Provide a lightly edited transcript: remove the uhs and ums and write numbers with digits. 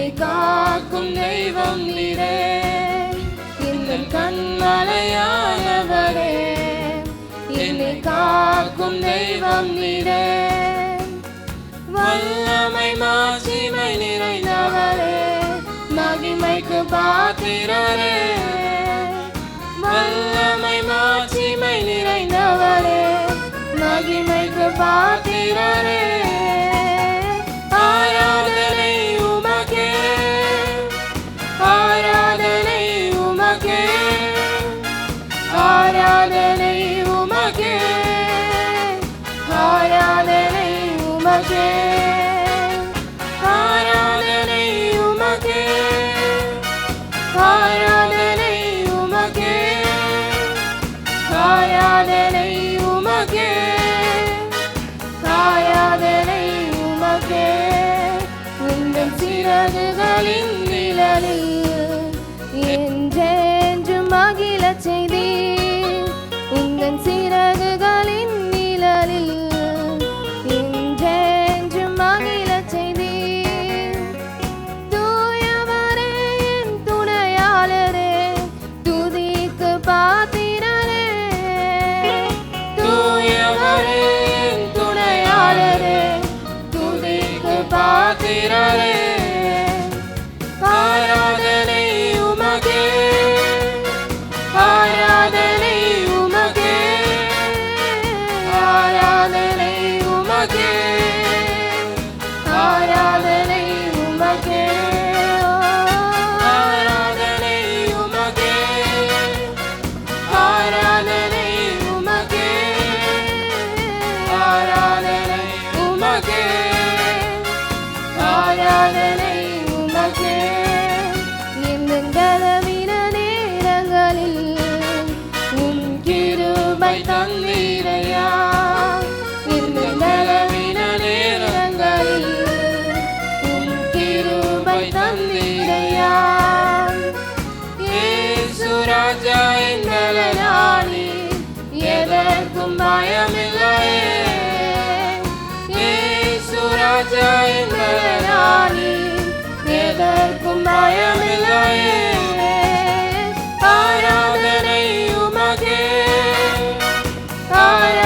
என்னை காக்கும் தெய்வம் நீரே, இந்த கண்மலையானவரே, என்னை காக்கும் தெய்வம் நீரே. வல்லமை மாட்சிமை நிறைந்தவரே, மகிமைக்கு பாத்திரரே, வல்லமை மாட்சிமை நிறைந்தவரே, மகிமைக்கு பாத்திரரே. ஆராதனை உமக்கே, ஆராதனை உமக்கே, ஆராதனை உமக்கே, ஆராதனை உமக்கே, ஆராதனை உமக்கே, ஆராதனை உமக்கே, ஆராதனை உமக்கே, ஆராதனை உமக்கே. உந்தன் சிறகுகளின் நிழலில் என்றென்றும் மகிழச் செய்தீர், உந்தன் சிறகுகளின் நிழலில் என்றென்றும் மகிழச் செய்தீர். தூயவரே என் துணையாளரே, துதிக்கு பாத்திரரே, தூயவரே என் துணையாளரே, துதிக்கு பாத்திரரே. ஆராதனை உமக்கே, ஆராதனை உமக்கே, ஆராதனை உமக்கே, ஆராதனை உமக்கே, ஆராதனை உமக்கே, ஆராதனை உமக்கே, ஆராதனை உமக்கே, ஆராதனை உமக்கே. எந்தன் பலவீன நேரங்களில் உம் கிருபை தந்தீரையா, எந்தன் பலவீன நேரங்களில் உம் கிருபை தந்தீரையா. இயேசு ராஜா என் பலனாளி, எதற்கும் பயமில்லையே, இயேசு ராஜா என் பலனாளி, எதற்கும் பயமில்லையே. ஆராதனை உமக்கே, ஆராதனை